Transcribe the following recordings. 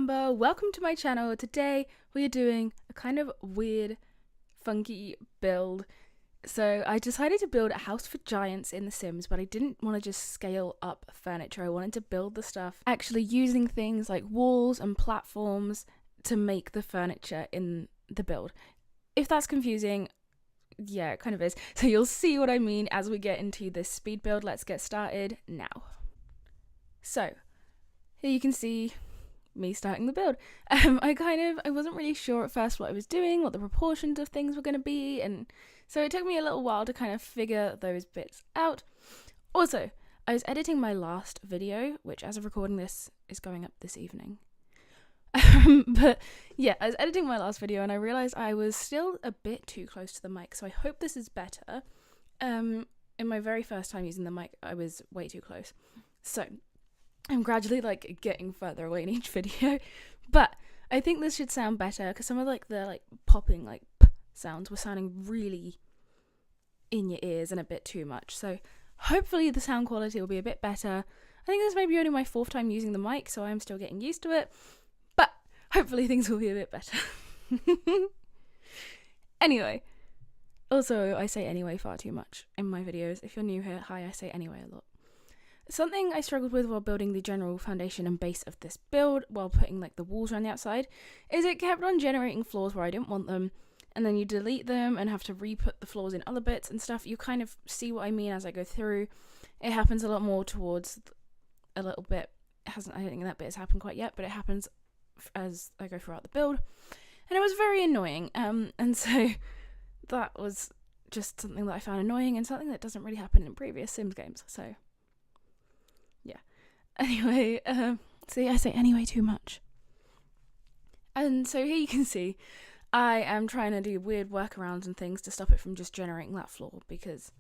Amberbamber, welcome to my channel. Today we are doing a kind of weird, funky build. So I decided to build a house for giants in The Sims, but I didn't want to just scale up furniture. I wanted to build the stuff actually using things like walls and platforms to make the furniture in the build. If that's confusing, yeah, it kind of is. So you'll see what I mean as we get into this speed build. Let's get started now. So here you can see me starting the build. I wasn't really sure at first what I was doing, what the proportions of things were going to be, and so it took me a little while to kind of figure those bits out. Also, I was editing my last video, which as of recording this is going up this evening. But yeah, I was editing my last video and I realised I was still a bit too close to the mic, so I hope this is better. In my very first time using the mic, I was way too close. So I'm gradually getting further away in each video, but I think this should sound better because some of the popping p sounds were sounding really in your ears and a bit too much. So hopefully the sound quality will be a bit better. I think this may be only my 4th time using the mic, so I'm still getting used to it, but hopefully things will be a bit better. Anyway, also I say anyway far too much in my videos. If you're new here, hi, I say anyway a lot. Something I struggled with while building the general foundation and base of this build, while putting the walls around the outside, is it kept on generating floors where I didn't want them, and then you delete them and have to re-put the floors in other bits and stuff. You kind of see what I mean as I go through. It happens a lot more towards a little bit. I don't think that bit has happened quite yet, but it happens as I go throughout the build, and it was very annoying. And so that was just something that I found annoying and something that doesn't really happen in previous Sims games. So yeah. Anyway, see, I say anyway too much. And so here you can see I am trying to do weird workarounds and things to stop it from just generating that floor because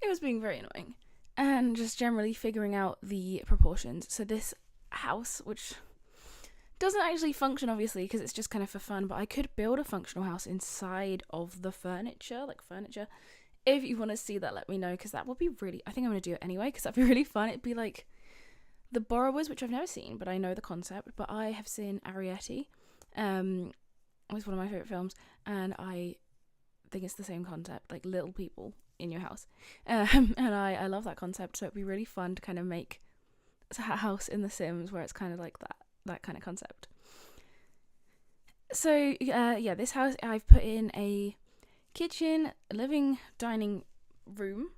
it was being very annoying. And just generally figuring out the proportions. So this house, which doesn't actually function obviously because it's just kind of for fun, but I could build a functional house inside of the furniture. If you want to see that, let me know, because that would be really, I think I'm going to do it anyway because that'd be really fun. It'd be like The Borrowers, which I've never seen, but I know the concept. But I have seen Arrietty. It was one of my favourite films, and I think it's the same concept, like little people in your house. And I love that concept, so it'd be really fun to kind of make a house in The Sims where it's kind of like that kind of concept. So, yeah, this house, I've put in a kitchen, a living, dining room,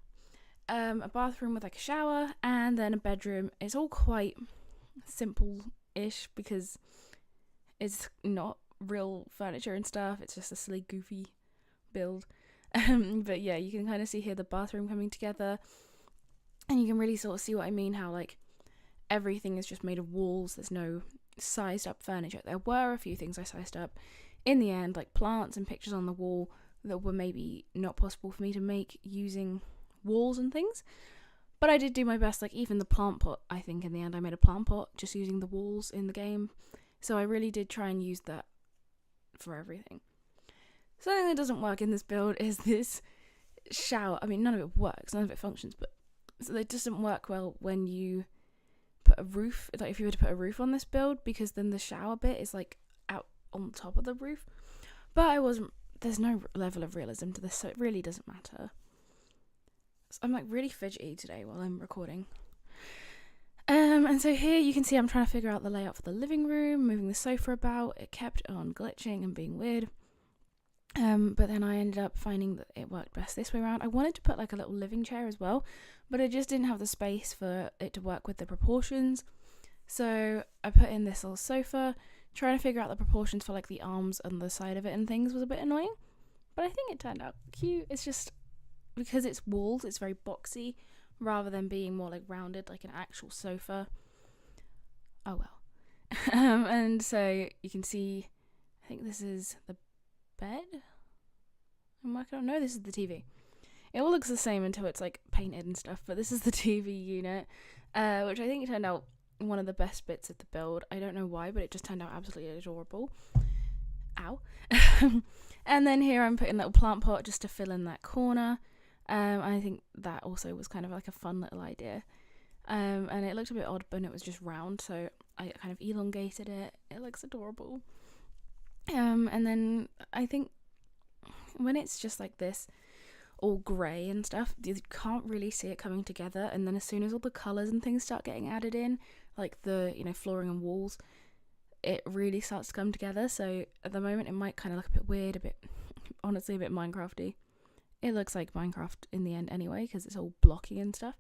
a bathroom with a shower, and then a bedroom. It's all quite simple-ish because it's not real furniture and stuff. It's just a silly, goofy build. But yeah, you can kind of see here the bathroom coming together, and you can really sort of see what I mean, how everything is just made of walls. There's no sized up furniture. There were a few things I sized up in the end, like plants and pictures on the wall that were maybe not possible for me to make using walls and things, but I did do my best. Even the plant pot, I think in the end I made a plant pot just using the walls in the game, so I really did try and use that for everything. Something that doesn't work in this build is this shower. I mean, none of it works, none of it functions, but so it doesn't work well when you put a roof, if you were to put a roof on this build, because then the shower bit is out on top of the roof. But there's no level of realism to this, so it really doesn't matter. So I'm really fidgety today while I'm recording. And so here you can see I'm trying to figure out the layout for the living room, moving the sofa about. It kept on glitching and being weird. But then I ended up finding that it worked best this way around. I wanted to put a little living chair as well, but I just didn't have the space for it to work with the proportions. So I put in this little sofa. Trying to figure out the proportions for the arms and the side of it and things was a bit annoying, but I think it turned out cute. It's just because it's walls, it's very boxy rather than being more rounded like an actual sofa. Oh well. And so you can see, I think this is the bed I'm working on. No, this is the TV. It all looks the same until it's painted and stuff, but this is the TV unit, which I think turned out one of the best bits of the build. I don't know why, but it just turned out absolutely adorable. Ow. And then here I'm putting a little plant pot just to fill in that corner. I think that also was kind of a fun little idea. And it looked a bit odd when it was just round, so I kind of elongated it It looks adorable. And then I think when it's just like this, all grey and stuff, you can't really see it coming together. And then as soon as all the colours and things start getting added in, like the, flooring and walls, it really starts to come together. So at the moment it might kind of look a bit weird, honestly a bit Minecrafty. It looks like Minecraft in the end anyway, because it's all blocky and stuff.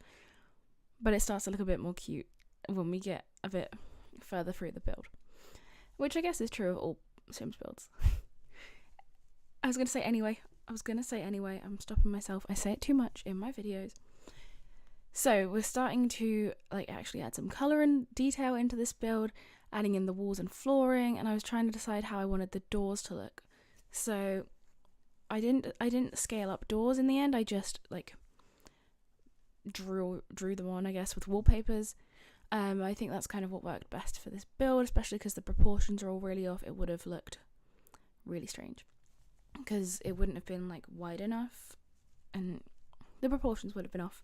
But it starts to look a bit more cute when we get a bit further through the build, which I guess is true of all Sims builds. I was going to say anyway. I'm stopping myself. I say it too much in my videos. So we're starting to actually add some colour and detail into this build, adding in the walls and flooring, and I was trying to decide how I wanted the doors to look. So I didn't scale up doors in the end. I just drew them on, I guess, with wallpapers. I think that's kind of what worked best for this build, especially because the proportions are all really off. It would have looked really strange because it wouldn't have been wide enough, and the proportions would have been off.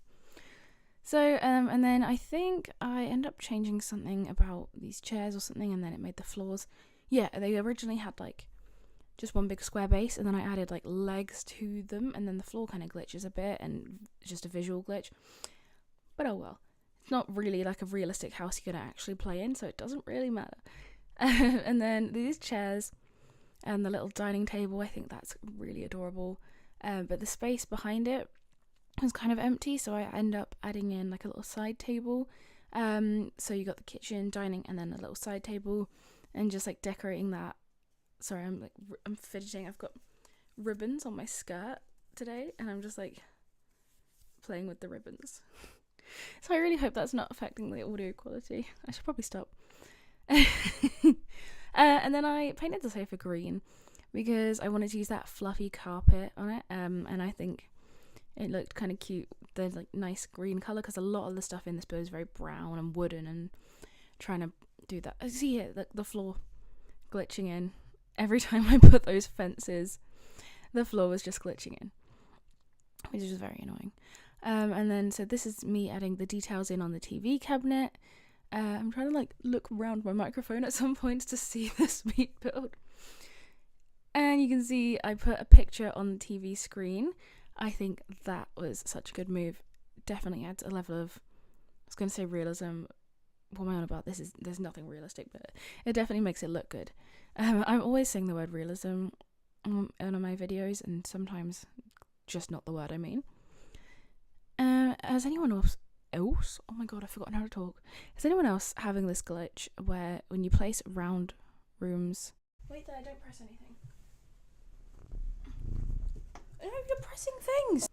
So and then I think I ended up changing something about these chairs or something, and then it made the floors. Yeah, they originally had just one big square base, and then I added legs to them, and then the floor kind of glitches a bit, and it's just a visual glitch. But oh well. It's not really a realistic house you're going to actually play in, so it doesn't really matter. And then these chairs and the little dining table, I think that's really adorable. But the space behind it was kind of empty, so I end up adding in a little side table. So you got the kitchen, dining, and then a little side table, and just decorating that. Sorry, I'm fidgeting. I've got ribbons on my skirt today, and I'm just playing with the ribbons. So I really hope that's not affecting the audio quality. I should probably stop. And then I painted the sofa green because I wanted to use that fluffy carpet on it. And I think it looked kind of cute, the nice green colour, because a lot of the stuff in this build is very brown and wooden, and trying to do that. I see it, the floor glitching in. Every time I put those fences, the floor was just glitching in, which is just very annoying. And then, so this is me adding the details in on the TV cabinet. I'm trying to look around my microphone at some points to see the speed build. And you can see I put a picture on the TV screen. I think that was such a good move. Definitely adds a level of, I was going to say realism. What am I on about? There's nothing realistic, but it definitely makes it look good. I'm always saying the word realism in my videos, and sometimes just not the word I mean. Has anyone else? Oh my god, I've forgotten how to talk. Is anyone else having this glitch where when you place round rooms? Wait there, don't press anything. I know you're pressing things.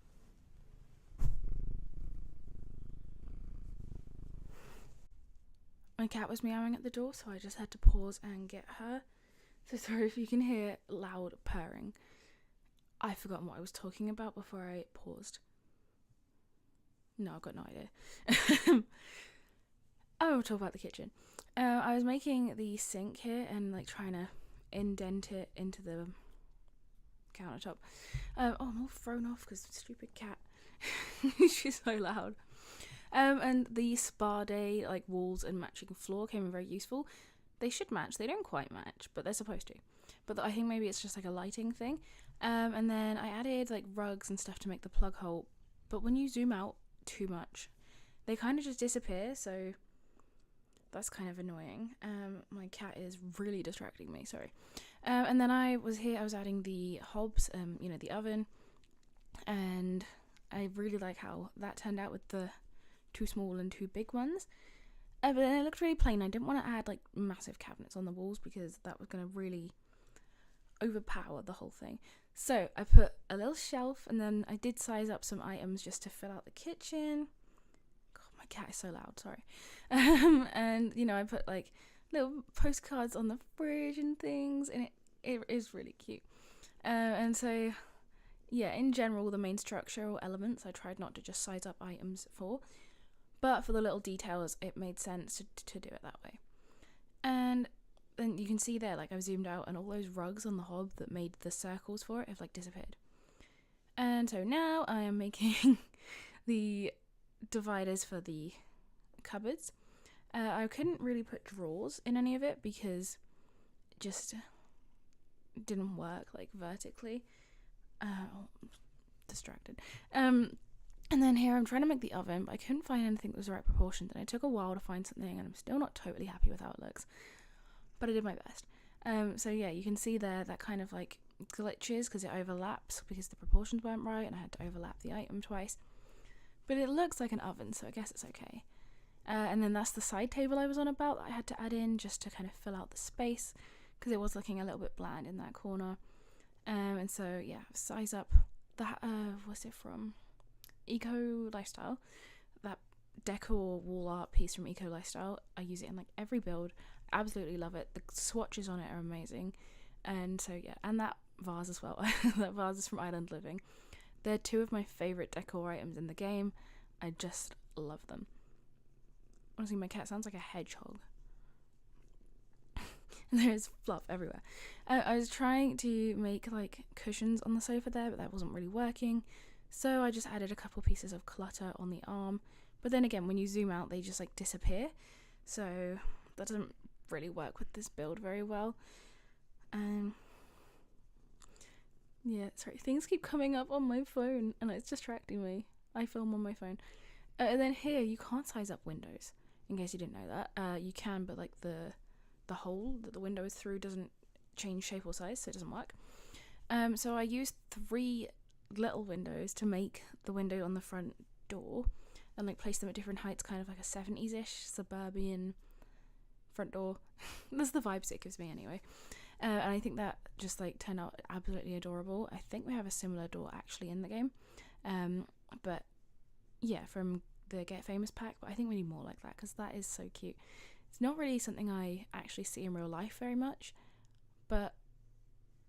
My cat was meowing at the door, so I just had to pause and get her. So sorry if you can hear loud purring. I've forgotten what I was talking about before I paused. No, I've got no idea. Oh, we'll talk about the kitchen. I was making the sink here and trying to indent it into the countertop. I'm all thrown off because stupid cat. She's so loud. And the spa day walls and matching floor came in very useful. They should match. They don't quite match, but they're supposed to. But I think maybe it's just a lighting thing. And then I added rugs and stuff to make the plug hole. But when you zoom out too much, they kind of just disappear. So that's kind of annoying. My cat is really distracting me. Sorry. And then I was adding the hobs, the oven. And I really like how that turned out with the 2 small and 2 big ones. But then it looked really plain. I didn't want to add massive cabinets on the walls because that was going to really overpower the whole thing. So I put a little shelf, and then I did size up some items just to fill out the kitchen. God, my cat is so loud, sorry. And I put little postcards on the fridge and things, and it is really cute. And so yeah, in general, the main structural elements I tried not to just size up items for. But for the little details, it made sense to do it that way. And then you can see there, I've zoomed out, and all those rugs on the hob that made the circles for it have disappeared. And so now I am making the dividers for the cupboards. I couldn't really put drawers in any of it because just didn't work like vertically. Distracted. And then here I'm trying to make the oven, but I couldn't find anything that was the right proportions, and it took a while to find something, and I'm still not totally happy with how it looks, but I did my best. So yeah, you can see there that kind of like glitches because it overlaps because the proportions weren't right, and I had to overlap the item twice. But it looks like an oven, so I guess it's okay. And then that's the side table I was on about that I had to add in just to kind of fill out the space because it was looking a little bit bland in that corner. And so yeah, size up that. What's it from? Eco Lifestyle. That decor wall art piece from Eco Lifestyle. I use it in like every build. Absolutely love it. The swatches on it are amazing. And so yeah, and that vase as well. That vase is from Island Living. They're two of my favourite decor items in the game. I just love them. Honestly, my cat sounds like a hedgehog. There's fluff everywhere. I was trying to make like cushions on the sofa there, but that wasn't really working. So I just added a couple pieces of clutter on the arm. But then again, when you zoom out, they just like disappear. So that doesn't really work with this build very well. Yeah, sorry, things keep coming up on my phone and it's distracting me. I film on my phone. And then here, you can't size up windows, in case you didn't know that. You can, but like the hole that the window is through doesn't change shape or size, so it doesn't work. So I used 3 little windows to make the window on the front door and like place them at different heights, kind of like a 70s-ish suburban front door. That's the vibes it gives me anyway. And I think that just like turned out absolutely adorable. I think we have a similar door actually in the game. But yeah, from the Get Famous pack, but I think we need more like that because that is so cute. It's not really something I actually see in real life very much, but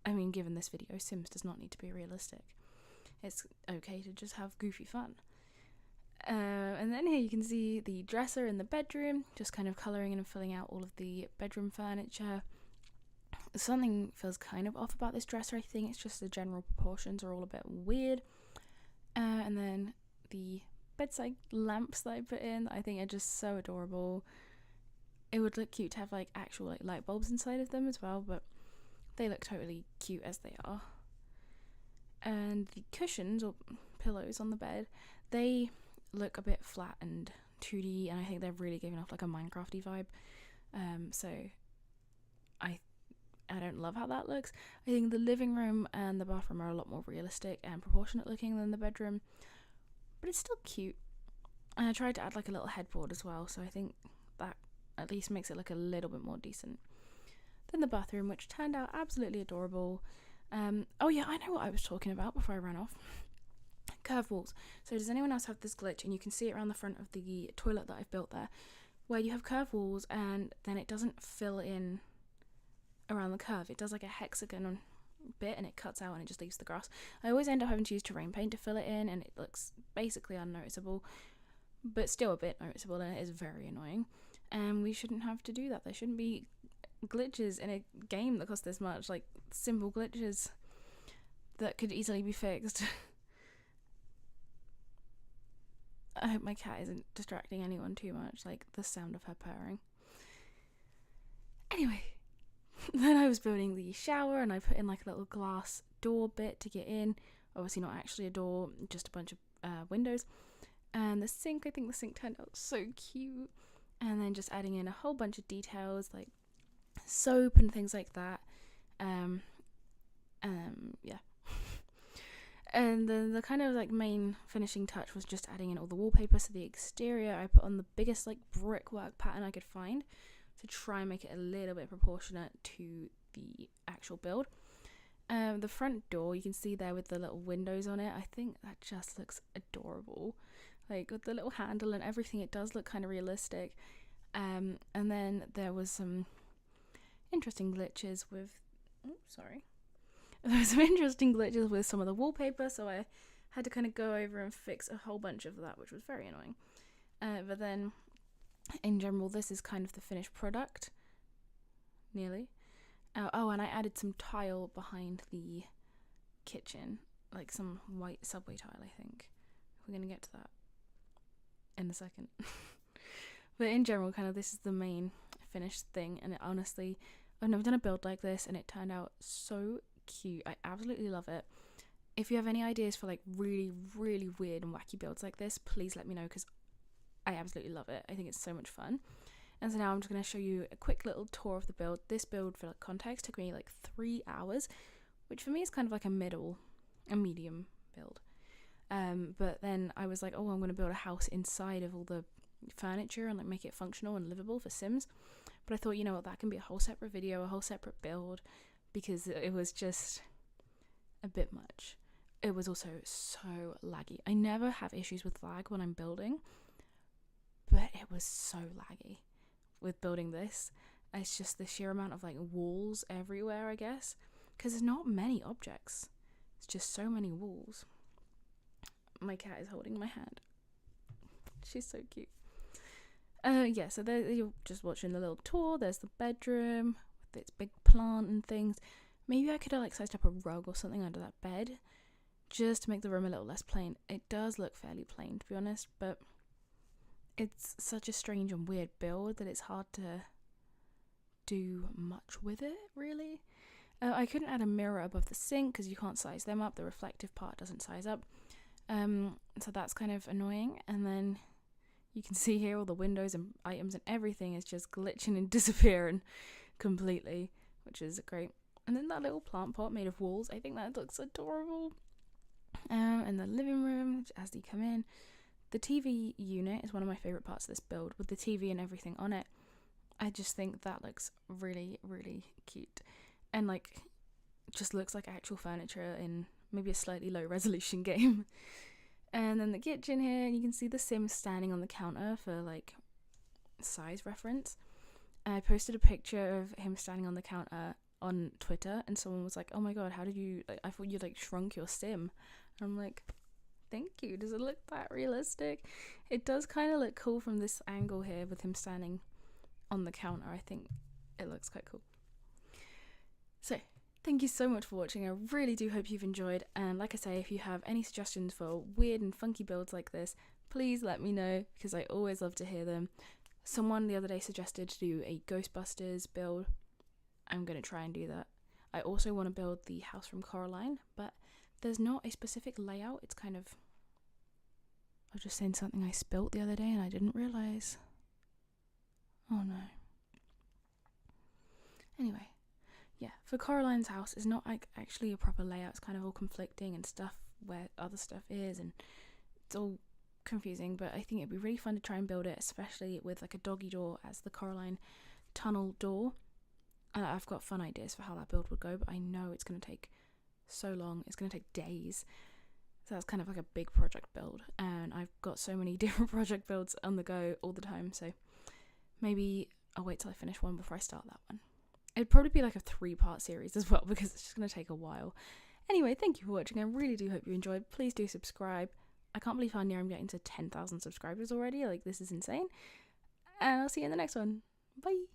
I mean, given this video, Sims does not need to be realistic. It's okay to just have goofy fun. And then here you can see the dresser in the bedroom, just kind of colouring and filling out all of the bedroom furniture. Something feels kind of off about this dresser. I think it's just the general proportions are all a bit weird. And then the bedside lamps that I put in, I think are just so adorable. It would look cute to have like actual like light bulbs inside of them as well, but they look totally cute as they are. And the cushions or pillows on the bed, they look a bit flat and 2D, and I think they're really giving off like a Minecrafty vibe. So I don't love how that looks. I think the living room and the bathroom are a lot more realistic and proportionate looking than the bedroom, but it's still cute. And I tried to add like a little headboard as well, so I think that at least makes it look a little bit more decent. Then the bathroom, which turned out absolutely adorable. Oh yeah, I know what I was talking about before I ran off. Curved walls. So does anyone else have this glitch? And you can see it around the front of the toilet that I've built there, where you have curved walls and then it doesn't fill in around the curve. It does like a hexagon bit and it cuts out and it just leaves the grass. I always end up having to use terrain paint to fill it in, and it looks basically unnoticeable, but still a bit noticeable, and it is very annoying. And we shouldn't have to do that. There shouldn't be glitches in a game that costs this much, like simple glitches that could easily be fixed. I hope my cat isn't distracting anyone too much, like the sound of her purring. Anyway, then I was building the shower and I put in like a little glass door bit to get in. Obviously not actually a door, just a bunch of windows. And the sink, I think the sink turned out so cute. And then just adding in a whole bunch of details like soap and things like that. Yeah. And then the kind of like main finishing touch was just adding in all the wallpaper. So the exterior I put on the biggest like brickwork pattern I could find to try and make it a little bit proportionate to the actual build. The front door, you can see there with the little windows on it, I think that just looks adorable. Like with the little handle and everything, it does look kind of realistic. And then there was some interesting glitches with there was some interesting glitches with some of the wallpaper, so I had to kind of go over and fix a whole bunch of that, which was very annoying. But then in general, this is kind of the finished product, nearly. Oh, and I added some tile behind the kitchen, like some white subway tile, I think. We're going to get to that in a second. But in general, kind of this is the main finished thing, and honestly, I've never done a build like this, and it turned out so cute. I absolutely love it. If you have any ideas for like really, really weird and wacky builds like this, please let me know, because I absolutely love it. I think it's so much fun. And so now I'm just going to show you a quick little tour of the build. This build, for like context, took me like 3 hours, which for me is kind of like a medium build. But then I was like, oh, I'm going to build a house inside of all the furniture and like make it functional and livable for Sims. But I thought, you know what, that can be a whole separate video, a whole separate build, because it was just a bit much. It was also so laggy. I never have issues with lag when I'm building, but it was so laggy with building this. It's just the sheer amount of like walls everywhere, I guess, because there's not many objects. It's just so many walls. My cat is holding my hand. She's so cute. Yeah, so there, you're just watching the little tour. There's the bedroom with its big plant and things. Maybe I could have like sized up a rug or something under that bed, just to make the room a little less plain. It does look fairly plain, to be honest, but it's such a strange and weird build that it's hard to do much with it, really. I couldn't add a mirror above the sink because you can't size them up. The reflective part doesn't size up. So that's kind of annoying. And then you can see here all the windows and items and everything is just glitching and disappearing completely, which is great. And then that little plant pot made of walls, I think that looks adorable. And the living room, as you come in, the TV unit is one of my favourite parts of this build, with the TV and everything on it. I just think that looks really, really cute. And like, just looks like actual furniture in maybe a slightly low resolution game. And then the kitchen here, and you can see the Sims standing on the counter for like size reference. I posted a picture of him standing on the counter on Twitter, and someone was like, oh my god, how did you, like, I thought you like shrunk your Sim. And I'm like, thank you, does it look that realistic? It does kind of look cool from this angle here with him standing on the counter. I think it looks quite cool. So thank you so much for watching. I really do hope you've enjoyed, and like I say, if you have any suggestions for weird and funky builds like this, please let me know, because I always love to hear them. Someone the other day suggested to do a Ghostbusters build. I'm going to try and do that. I also want to build the house from Coraline, but there's not a specific layout. It's kind of, I was just saying something I spilt the other day and I didn't realise. Oh no. Anyway, yeah, for Coraline's house, it's not like actually a proper layout. It's kind of all conflicting and stuff where other stuff is, and it's all confusing, but I think it'd be really fun to try and build it, especially with like a doggy door as the Coraline tunnel door. I've got fun ideas for how that build would go, but I know it's going to take so long. It's going to take days. So that's kind of like a big project build, and I've got so many different project builds on the go all the time, so maybe I'll wait till I finish one before I start that one. It'd probably be like a 3-part series as well, because it's just going to take a while. Anyway, thank you for watching. I really do hope you enjoyed. Please do subscribe. I can't believe how near I'm getting to 10,000 subscribers already. Like, this is insane. And I'll see you in the next one. Bye.